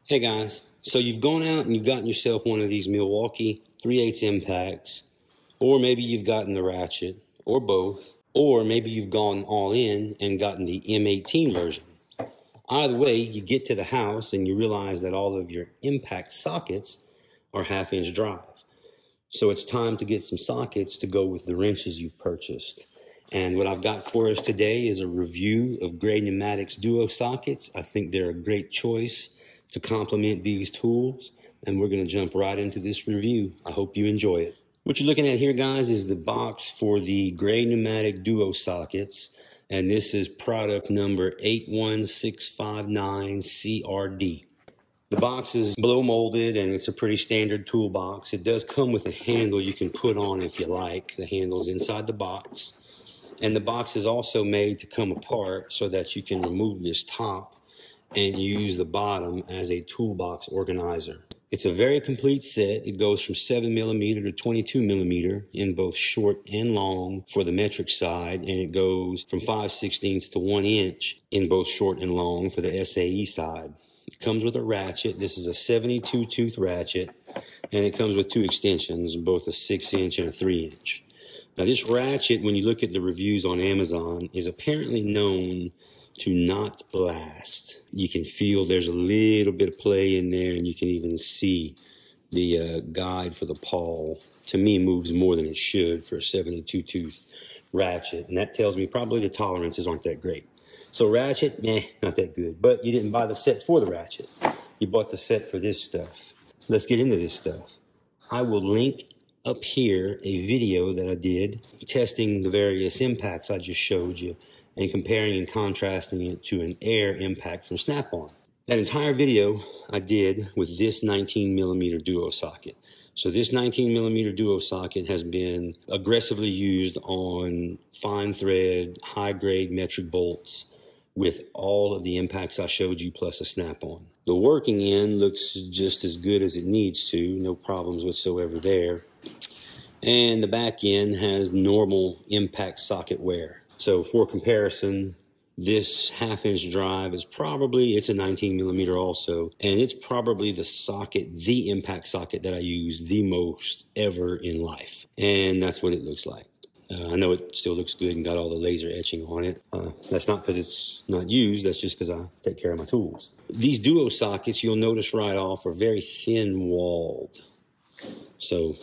Hey guys, so you've gone out and you've gotten yourself one of these Milwaukee 3/8 impacts, or maybe you've gotten the ratchet, or both, or maybe you've gone all in and gotten the M18 version. Either way, you get to the house and you realize that all of your impact sockets are 1/2 inch drive. So it's time to get some sockets to go with the wrenches you've purchased. And what I've got for us today is a review of Grey Pneumatic's DuoSockets. I think they're a great choice to complement these tools, and we're going to jump right into this review. I hope you enjoy it. What you're looking at here, guys, is the box for the Grey Pneumatic DuoSockets, and this is product number 81659CRD. The box is blow molded and it's a pretty standard toolbox. It does come with a handle you can put on if you like. The handle's inside the box. And the box is also made to come apart so that you can remove this top and use the bottom as a toolbox organizer. It's a very complete set. It goes from 7mm to 22mm in both short and long for the metric side, and it goes from 5/16 to 1 inch in both short and long for the SAE side. It comes with a ratchet. This is a 72 tooth ratchet, and it comes with 2 extensions, both a 6-inch and a 3-inch. Now this ratchet, when you look at the reviews on Amazon, is apparently known to not last. You can feel there's a little bit of play in there, and you can even see the guide for the pawl. To me, moves more than it should for a 72 tooth ratchet, and that tells me probably the tolerances aren't that great. So ratchet, not that good. But you didn't buy the set for the ratchet. You bought the set for this stuff. Let's get into this stuff. I will link up here a video that I did testing the various impacts I just showed you and comparing and contrasting it to an air impact from Snap-on. That entire video I did with this 19mm DuoSocket. So this 19mm DuoSocket has been aggressively used on fine thread, high grade metric bolts with all of the impacts I showed you plus a Snap-on. The working end looks just as good as it needs to, no problems whatsoever there. And the back end has normal impact socket wear. So for comparison, this 1/2 inch drive is probably, it's a 19mm also, and it's probably the socket, the impact socket that I use the most ever in life. And that's what it looks like. I know it still looks good and got all the laser etching on it. That's not because it's not used, that's just because I take care of my tools. These DuoSockets, you'll notice right off, are very thin walled. So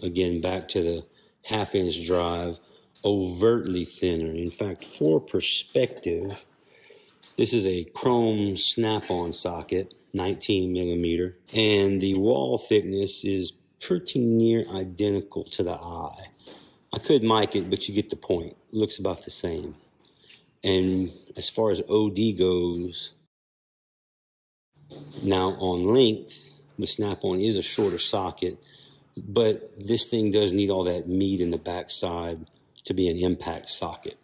again, back to the 1/2 inch drive, overtly thinner. In fact, for perspective, this is a chrome Snap-on socket, 19mm, and the wall thickness is pretty near identical to the eye. I could mic it, but you get the point. It looks about the same. And as far as OD goes, now on length, the Snap-on is a shorter socket, but this thing does need all that meat in the backside to be an impact socket.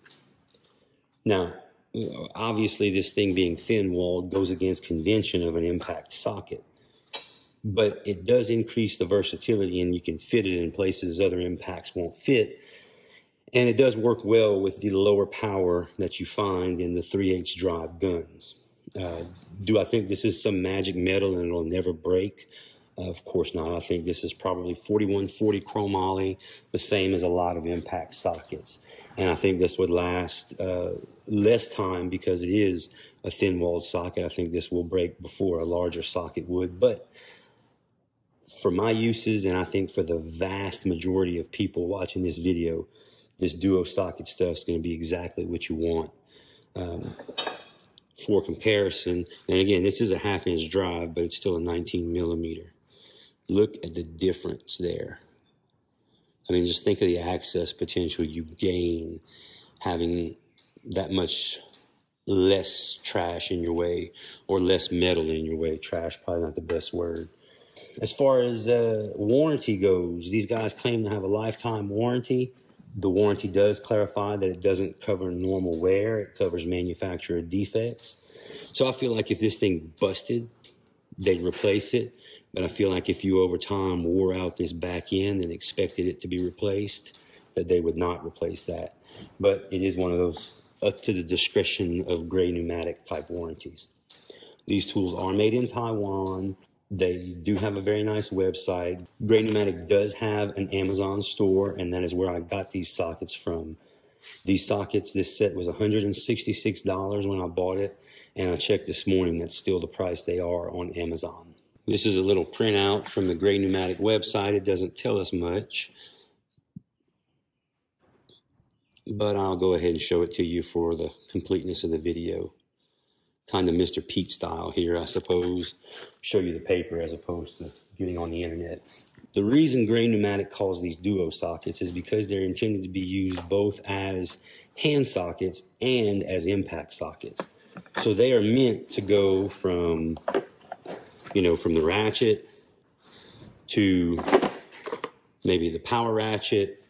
Now, obviously this thing being thin-walled goes against convention of an impact socket, but it does increase the versatility and you can fit it in places other impacts won't fit. And it does work well with the lower power that you find in the 3/8 drive guns. Do I think this is some magic metal and it'll never break? Of course not. I think this is probably 4140 chromoly, the same as a lot of impact sockets. And I think this would last less time because it is a thin-walled socket. I think this will break before a larger socket would. But for my uses, and I think for the vast majority of people watching this video, this DuoSocket stuff is going to be exactly what you want. For comparison, and again, this is a 1/2 inch drive, but it's still a 19mm. Look at the difference there. I mean, just think of the access potential you gain having that much less trash in your way, or less metal in your way. Trash, probably not the best word. As far as warranty goes, these guys claim to have a lifetime warranty. The warranty does clarify that it doesn't cover normal wear. It covers manufacturer defects. So I feel like if this thing busted, they'd replace it. But I feel like if you over time wore out this back end and expected it to be replaced, that they would not replace that. But it is one of those up to the discretion of Grey Pneumatic type warranties. These tools are made in Taiwan. They do have a very nice website. Grey Pneumatic does have an Amazon store, and that is where I got these sockets from. These sockets, this set was $166 when I bought it, and I checked this morning, that's still the price they are on Amazon. This is a little printout from the Grey Pneumatic website. It doesn't tell us much, but I'll go ahead and show it to you for the completeness of the video. Kind of Mr. Pete style here, I suppose. Show you the paper as opposed to getting on the internet. The reason Grey Pneumatic calls these DuoSockets is because they're intended to be used both as hand sockets and as impact sockets. So they are meant to go from, from the ratchet to maybe the power ratchet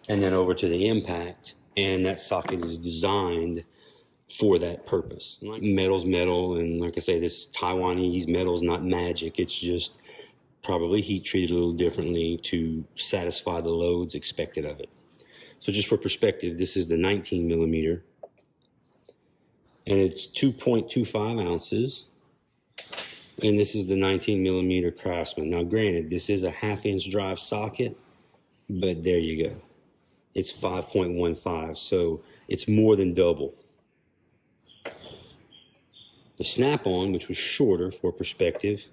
and then over to the impact. And that socket is designed for that purpose. Like metal's metal, and like I say, this Taiwanese metal is not magic. It's just probably heat treated a little differently to satisfy the loads expected of it. So just for perspective, this is the 19 millimeter, and it's 2.25 ounces. And this is the 19 millimeter Craftsman. Now granted, this is a 1/2 inch drive socket, but there you go. It's 5.15, so it's more than double. The snap-on, which was shorter for perspective,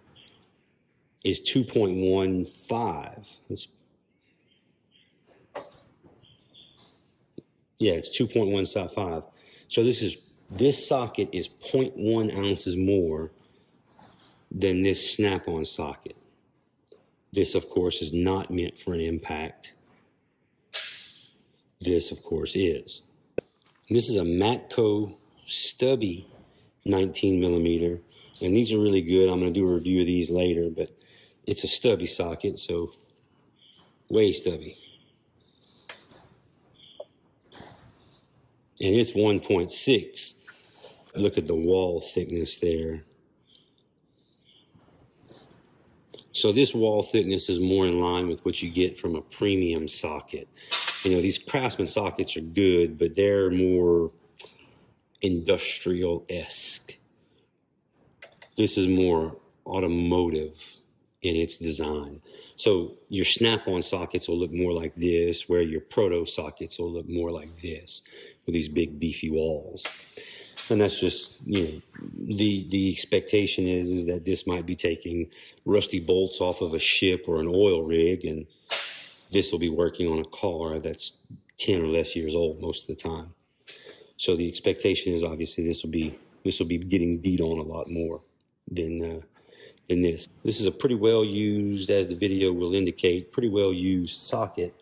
is 2.15. It's 2.15. So this socket is 0.1 ounces more than this snap-on socket. This, of course, is not meant for an impact. This, of course, is. This is a Matco stubby 19 millimeter, and these are really good. I'm going to do a review of these later, but it's a stubby socket, so way stubby. And it's 1.6. Look at the wall thickness there. So this wall thickness is more in line with what you get from a premium socket. These Craftsman sockets are good, but they're more industrial-esque. This is more automotive in its design. So your snap-on sockets will look more like this, where your proto sockets will look more like this, with these big beefy walls. And that's just, the expectation is that this might be taking rusty bolts off of a ship or an oil rig, and this will be working on a car that's 10 or less years old most of the time. So the expectation is obviously this will be getting beat on a lot more than this. This is a pretty well used, as the video will indicate, pretty well used socket.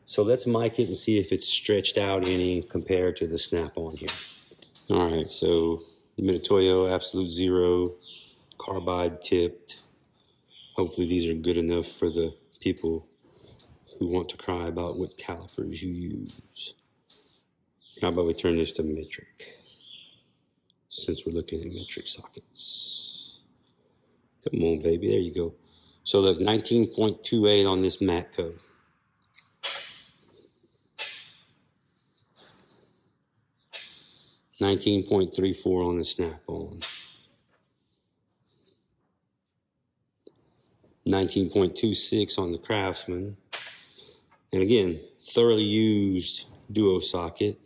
So let's mic it and see if it's stretched out any compared to the snap-on here. All right, so Mitutoyo Absolute Zero, carbide tipped. Hopefully these are good enough for the people who want to cry about what calipers you use. How about we turn this to metric, since we're looking at metric sockets. Come on, baby, there you go. So look, 19.28 on this Matco. $19.34 on the snap-on. 19.26 on the Craftsman. And again, thoroughly used DuoSocket,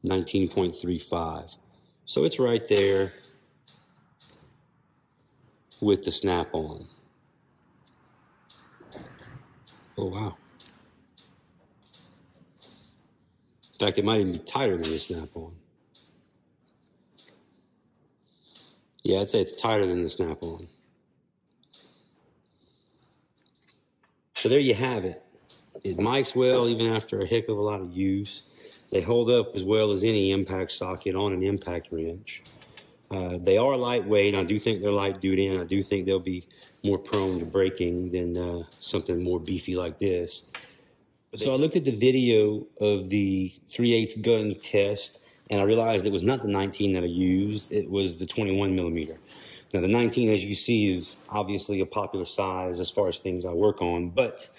19.35. So it's right there with the snap-on. Oh, wow. In fact, it might even be tighter than the snap-on. Yeah, I'd say it's tighter than the snap-on. So there you have it. It mics well even after a heck of a lot of use. They hold up as well as any impact socket on an impact wrench. They are lightweight. I do think they're light duty, and I do think they'll be more prone to breaking than something more beefy like this. So I looked at the video of the 3/8 gun test, and I realized it was not the 19 that I used. It was the 21 millimeter. Now the 19, as you see, is obviously a popular size as far as things I work on, but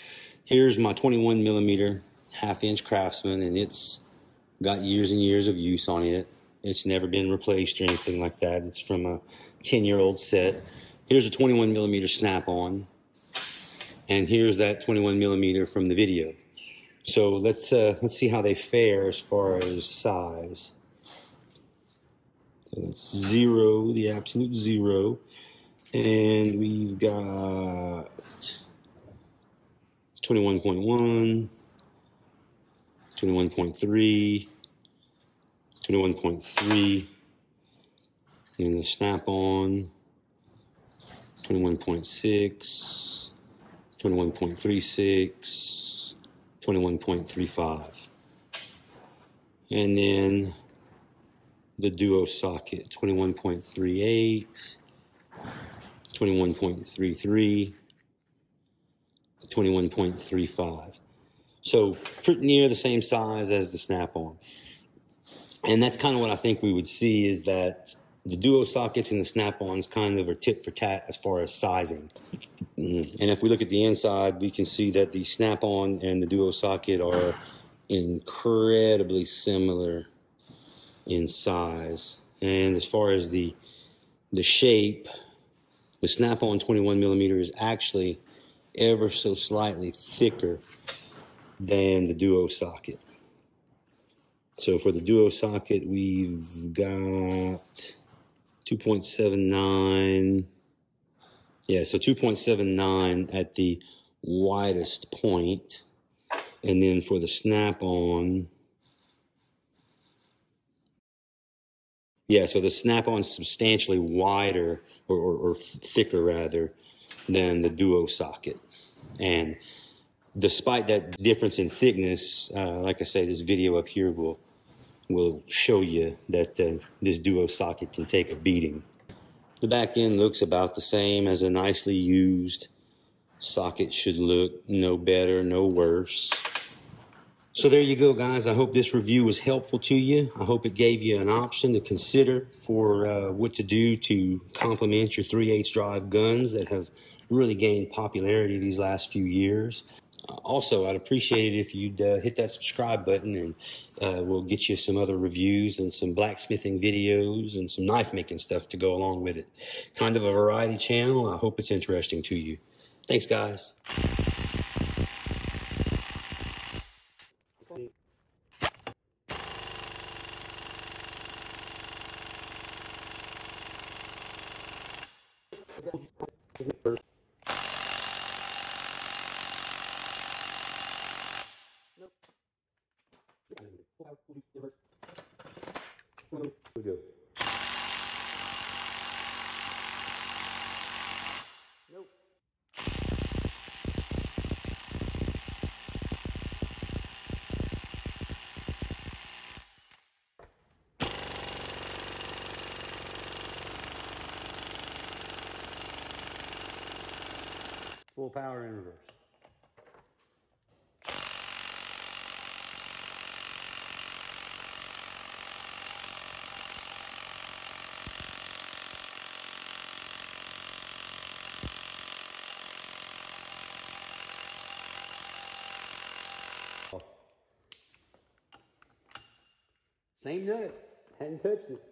here's my 21 millimeter 1/2 inch Craftsman, and it's got years and years of use on it. It's never been replaced or anything like that. It's from a 10-year-old set. Here's a 21 millimeter snap-on, and here's that 21 millimeter from the video. So let's see how they fare as far as size. So that's 0, the absolute 0, and we've got 21.1, 21.3, 21.3, and the snap-on 21.6, 21.36, 21.35, and then the DuoSocket 21.38, 21.33, 21.35. So pretty near the same size as the snap-on. And that's kind of what I think we would see, is that the DuoSockets and the snap-ons kind of are tit for tat as far as sizing. And if we look at the inside, we can see that the snap-on and the DuoSocket are incredibly similar in size. And as far as the shape, the snap-on 21 millimeter is actually ever so slightly thicker than the DuoSocket. So for the DuoSocket, we've got 2.79. Yeah, so 2.79 at the widest point. And then for the snap-on, yeah, so the snap-on is substantially wider, or thicker rather, than the DuoSocket. And despite that difference in thickness, like I say, this video up here will show you that this DuoSocket can take a beating. The back end looks about the same as a nicely used socket should look. No better, no worse. So there you go, guys. I hope this review was helpful to you. I hope it gave you an option to consider for what to do to complement your 3/8 drive guns that have really gained popularity these last few years. Also, I'd appreciate it if you'd hit that subscribe button, and we'll get you some other reviews and some blacksmithing videos and some knife making stuff to go along with it. Kind of a variety channel. I hope it's interesting to you. Thanks, guys. We go. Nope. Full power in reverse. Same nut. Hadn't touched it.